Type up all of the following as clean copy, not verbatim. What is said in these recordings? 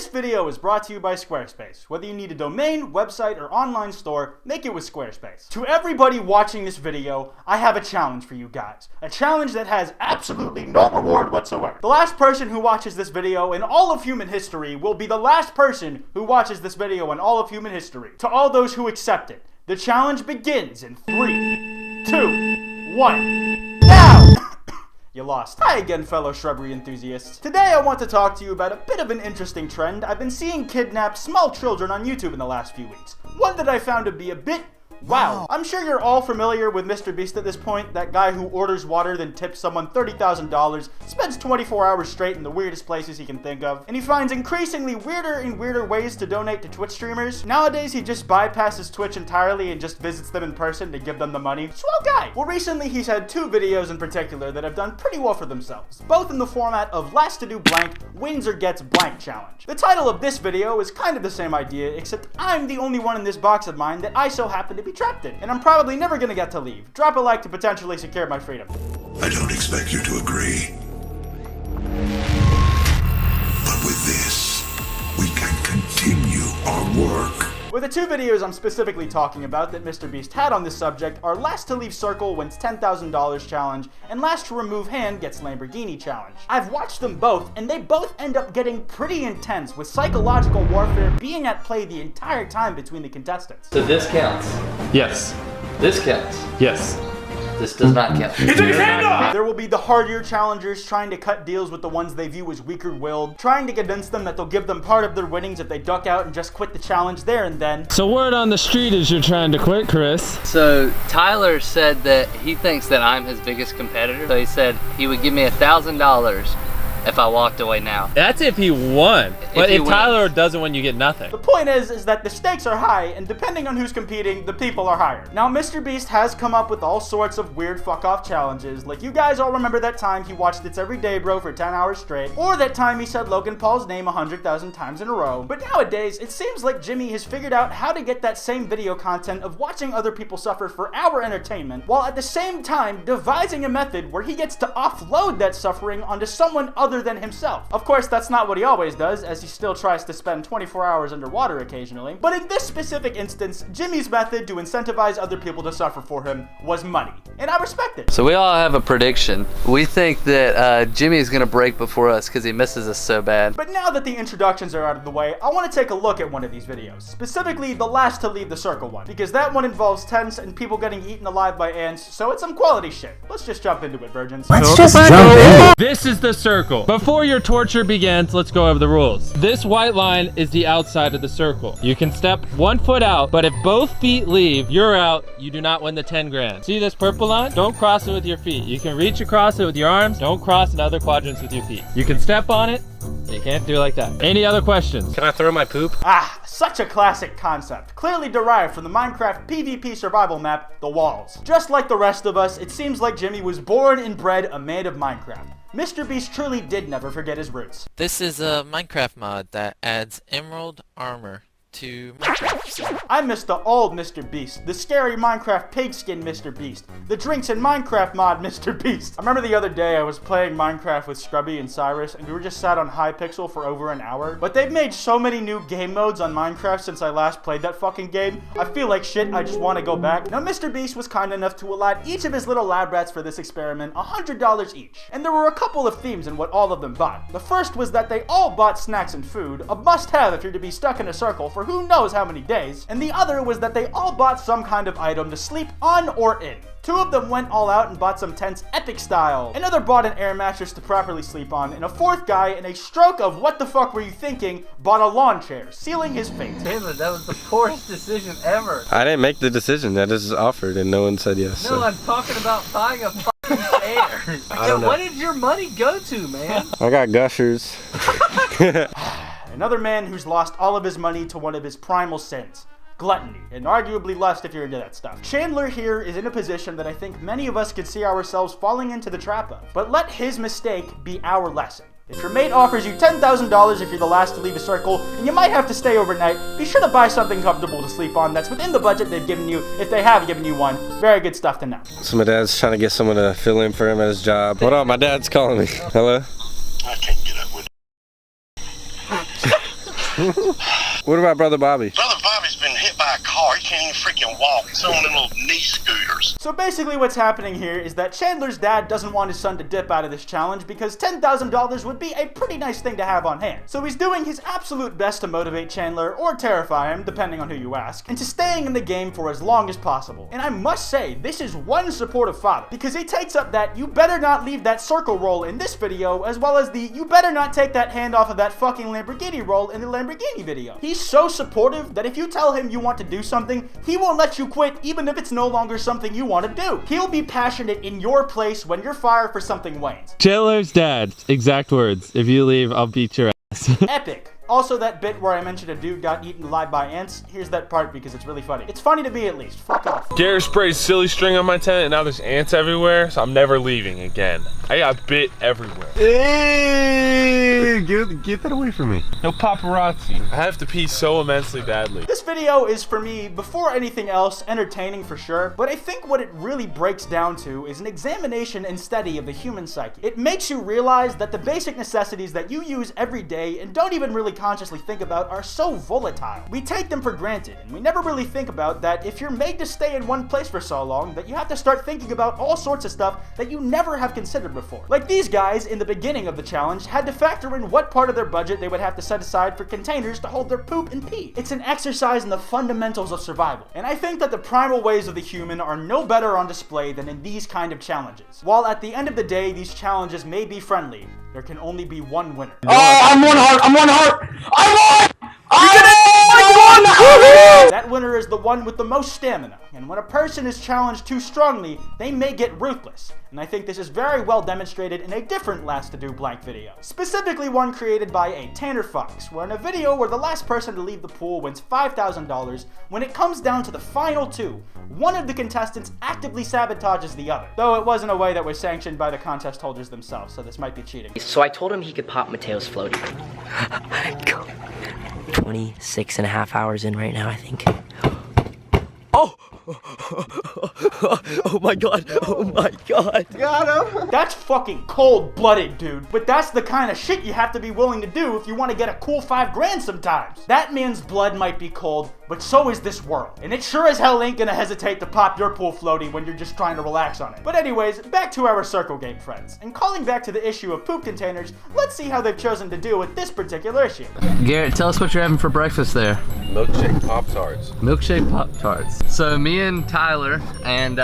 This video is brought to you by Squarespace. Whether you need a domain, website, or online store, make it with Squarespace. To everybody watching this video, I have a challenge for you guys. A challenge that has absolutely no reward whatsoever. The last person who watches this video in all of human history will be the last person who watches this video in all of human history. To all those who accept it, the challenge begins in 3, 2, 1, now! You lost. Hi again, fellow shrubbery enthusiasts. Today I want to talk to you about a bit of an interesting trend I've been seeing kidnap small children on YouTube in the last few weeks. One that I found to be a bit wow. I'm sure you're all familiar with MrBeast at this point, that guy who orders water then tips someone $30,000, spends 24 hours straight in the weirdest places he can think of, and he finds increasingly weirder and weirder ways to donate to Twitch streamers. Nowadays, he just bypasses Twitch entirely and just visits them in person to give them the money. Swell guy! Well, recently he's had two videos in particular that have done pretty well for themselves, both in the format of last to do blank, wins or gets blank challenge. The title of this video is kind of the same idea, except I'm the only one in this box of mine that I so happen to be trapped in, and I'm probably never gonna get to leave. Drop a like to potentially secure my freedom. I don't expect you to agree. But with this, we can continue our work. Well, the two videos I'm specifically talking about that MrBeast had on this subject are Last to Leave Circle wins $10,000 challenge and Last to Remove Hand gets Lamborghini challenge. I've watched them both, and they both end up getting pretty intense, with psychological warfare being at play the entire time between the contestants. So this counts? Yes. This counts? Yes. This does not count. He took his hand off! There will be the hardier challengers trying to cut deals with the ones they view as weaker-willed, trying to convince them that they'll give them part of their winnings if they duck out and just quit the challenge there and then. So word on the street is you're trying to quit, Chris. So Tyler said that he thinks that I'm his biggest competitor. So he said he would give me $1,000 if I walked away now. That's if he won. But if Tyler doesn't win, you get nothing. The point is that the stakes are high, and depending on who's competing, the people are higher. Now, MrBeast has come up with all sorts of weird fuck-off challenges. Like, you guys all remember that time he watched It's Every Day Bro for 10 hours straight, or that time he said Logan Paul's name 100,000 times in a row. But nowadays, it seems like Jimmy has figured out how to get that same video content of watching other people suffer for our entertainment, while at the same time devising a method where he gets to offload that suffering onto someone other than himself. Of course, that's not what he always does, as he still tries to spend 24 hours underwater occasionally. But in this specific instance, Jimmy's method to incentivize other people to suffer for him was money. And I respect it. So we all have a prediction. We think that Jimmy is gonna break before us because he misses us so bad. But now that the introductions are out of the way, I want to take a look at one of these videos. Specifically, the Last to Leave the Circle one. Because that one involves tents and people getting eaten alive by ants, so it's some quality shit. Let's just jump into it, virgins. Let's just jump in. This is the circle. Before your torture begins, let's go over the rules. This white line is the outside of the circle. You can step 1 foot out, but if both feet leave, you're out. You do not win the 10 grand. See this purple line? Don't cross it with your feet. You can reach across it with your arms. Don't cross in other quadrants with your feet. You can step on it. You can't do it like that. Any other questions? Can I throw my poop? Ah, such a classic concept, clearly derived from the Minecraft PvP survival map, The Walls. Just like the rest of us, it seems like Jimmy was born and bred a man of Minecraft. MrBeast truly did never forget his roots. This is a Minecraft mod that adds emerald armor to Minecraft. I miss the old MrBeast, the scary Minecraft pigskin MrBeast, the drinks in Minecraft mod MrBeast. I remember the other day I was playing Minecraft with Scrubby and Cyrus, and we were just sat on Hypixel for over an hour. But they've made so many new game modes on Minecraft since I last played that fucking game. I feel like shit, I just want to go back. Now, MrBeast was kind enough to allot each of his little lab rats for this experiment $100 each. And there were a couple of themes in what all of them bought. The first was that they all bought snacks and food, a must-have if you're to be stuck in a circle for who knows how many days, and the other was that they all bought some kind of item to sleep on or in. Two of them went all out and bought some tents epic style. Another bought an air mattress to properly sleep on, and a fourth guy, in a stroke of what the fuck were you thinking, bought a lawn chair, sealing his fate. Damn it, that was the poorest decision ever. I didn't make the decision. I just offered and no one said yes. No, I'm talking about buying a fucking chair. I don't know. What did your money go to, man? I got gushers. Another man who's lost all of his money to one of his primal sins. Gluttony, and arguably lust if you're into that stuff. Chandler here is in a position that I think many of us could see ourselves falling into the trap of. But let his mistake be our lesson. If your mate offers you $10,000 if you're the last to leave a circle, and you might have to stay overnight, be sure to buy something comfortable to sleep on that's within the budget they've given you, if they have given you one. Very good stuff to know. So my dad's trying to get someone to fill in for him at his job. Hold on, my dad's calling me. Hello? I can't get up with What about Brother Bobby? Brother Bobby's been hit by a car. He can't even freaking walk. He's on them little knee scooters. So basically what's happening here is that Chandler's dad doesn't want his son to dip out of this challenge because $10,000 would be a pretty nice thing to have on hand. So he's doing his absolute best to motivate Chandler, or terrify him, depending on who you ask, into staying in the game for as long as possible. And I must say, this is one supportive father, because he takes up that you better not leave that circle roll in this video, as well as the you better not take that hand off of that fucking Lamborghini roll in the Lamborghini video. He's so supportive that if you tell him you want to do something, he won't let you quit even if it's no longer something you want to do. He'll be passionate in your place when your fire for something wanes. Chandler's dad, exact words, if you leave, I'll beat your ass. Epic. Also, that bit where I mentioned a dude got eaten alive by ants, here's that part because it's really funny. It's funny to me at least. Fuck off. Garrett sprayed silly string on my tent and now there's ants everywhere, so I'm never leaving again. I got bit everywhere. Hey, get that away from me. No paparazzi. I have to pee so immensely badly. This video is, for me, before anything else, entertaining for sure, but I think what it really breaks down to is an examination and study of the human psyche. It makes you realize that the basic necessities that you use every day and don't even really consciously think about are so volatile. We take them for granted, and we never really think about that if you're made to stay in one place for so long, that you have to start thinking about all sorts of stuff that you never have considered before. Like these guys in the beginning of the challenge had to factor in what part of their budget they would have to set aside for containers to hold their poop and pee. It's an exercise in the fundamentals of survival, and I think that the primal ways of the human are no better on display than in these kind of challenges. While at the end of the day these challenges may be friendly, there can only be one winner. Oh, I'm one heart! I'm one heart! I won! That winner is the one with the most stamina, and when a person is challenged too strongly, they may get ruthless. And I think this is very well demonstrated in a different Last to Do Blank video. Specifically one created by a Tanner Fox, where in a video where the last person to leave the pool wins $5,000, when it comes down to the final two, one of the contestants actively sabotages the other. Though it was in a way that was sanctioned by the contest holders themselves, so this might be cheating. So I told him he could pop Mateo's floaty. 26 and a half hours in right now, I think. Oh! Oh my god, oh my god. Got him! That's fucking cold-blooded, dude. But that's the kind of shit you have to be willing to do if you want to get a cool $5 grand sometimes. That man's blood might be cold, but so is this world. And it sure as hell ain't gonna hesitate to pop your pool floaty when you're just trying to relax on it. But anyways, back to our circle game friends. And calling back to the issue of poop containers, let's see how they've chosen to deal with this particular issue. Garrett, tell us what you're having for breakfast there. Milkshake Pop-Tarts. Milkshake Pop-Tarts. So me and Tyler, and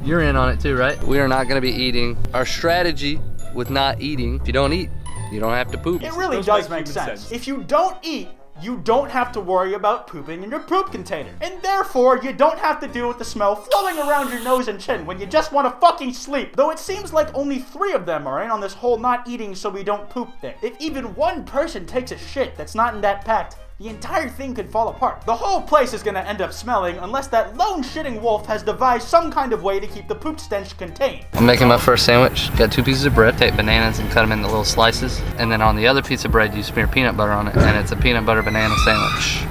you're in on it too, right? We are not gonna be eating. Our strategy with not eating, if you don't eat, you don't have to poop. It really does make sense. If you don't eat, you don't have to worry about pooping in your poop container. And therefore, you don't have to deal with the smell flowing around your nose and chin when you just want to fucking sleep. Though it seems like only 3 of them are in on this whole not eating so we don't poop thing. If even one person takes a shit that's not in that pact, the entire thing could fall apart. The whole place is gonna end up smelling unless that lone shitting wolf has devised some kind of way to keep the poop stench contained. I'm making my first sandwich. Got 2 pieces of bread. Take bananas and cut them into little slices. And then on the other piece of bread, you smear peanut butter on it. And it's a peanut butter banana sandwich.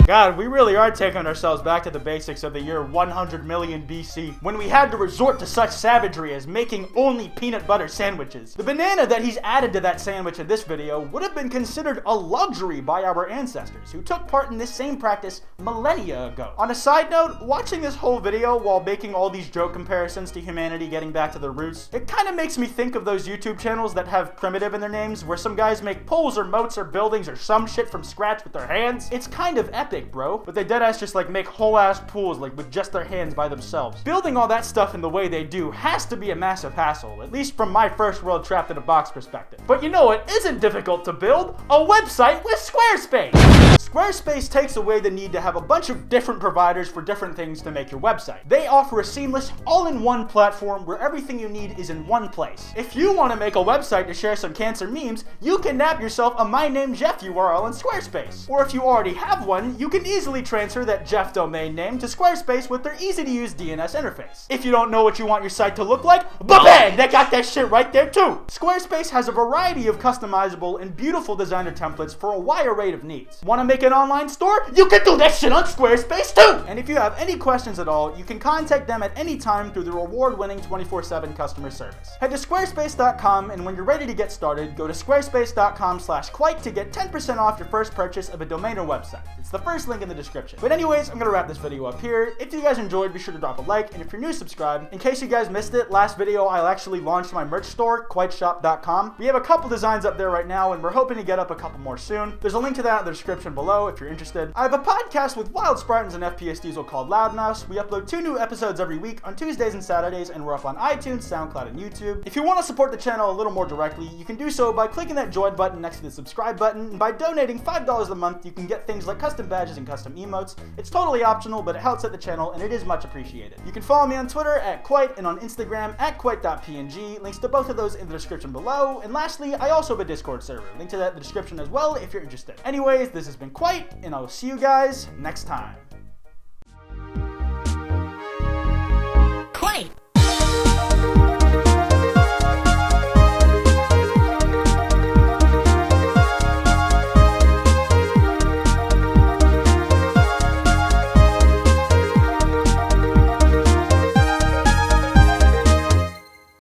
God, we really are taking ourselves back to the basics of the year 100 million BC, when we had to resort to such savagery as making only peanut butter sandwiches. The banana that he's added to that sandwich in this video would have been considered a luxury by our ancestors, who took part in this same practice millennia ago. On a side note, watching this whole video while making all these joke comparisons to humanity getting back to their roots, it kind of makes me think of those YouTube channels that have primitive in their names, where some guys make poles or moats or buildings or some shit from scratch with their hands. It's kind of epic, bro. But they deadass just like make whole ass pools like with just their hands by themselves. Building all that stuff in the way they do has to be a massive hassle, at least from my first world trapped in a box perspective. But you know what isn't difficult to build? A website with Squarespace! Squarespace takes away the need to have a bunch of different providers for different things to make your website. They offer a seamless, all-in-one platform where everything you need is in one place. If you want to make a website to share some cancer memes, you can nab yourself a My Name Jeff URL in Squarespace. Or if you already have one one, you can easily transfer that Jeff domain name to Squarespace with their easy-to-use DNS interface. If you don't know what you want your site to look like, ba-bang! They got that shit right there too! Squarespace has a variety of customizable and beautiful designer templates for a wide array of needs. Want to make an online store? You can do that shit on Squarespace too! And if you have any questions at all, you can contact them at any time through the award-winning 24/7 customer service. Head to squarespace.com, and when you're ready to get started, go to squarespace.com/Kwite to get 10% off your first purchase of a domain or website. It's the first link in the description. But anyways, I'm gonna wrap this video up here. If you guys enjoyed, be sure to drop a like, and if you're new, subscribe. In case you guys missed it, last video I actually launched my merch store, kwiteshop.com. We have a couple designs up there right now, and we're hoping to get up a couple more soon. There's a link to that in the description below if you're interested. I have a podcast with Wild Spartans and FPS Diesel called Loud Mouse. We upload 2 new episodes every week on Tuesdays and Saturdays, and we're up on iTunes, SoundCloud, and YouTube. If you want to support the channel a little more directly, you can do so by clicking that join button next to the subscribe button, and by donating $5 a month, you can get things like custom badges and custom emotes. It's totally optional, but it helps out the channel, and it is much appreciated. You can follow me on Twitter at Kwite and on Instagram at Kwite.png. Links to both of those in the description below. And lastly, I also have a Discord server. Link to that in the description as well if you're interested. Anyways, this has been Kwite, and I will see you guys next time.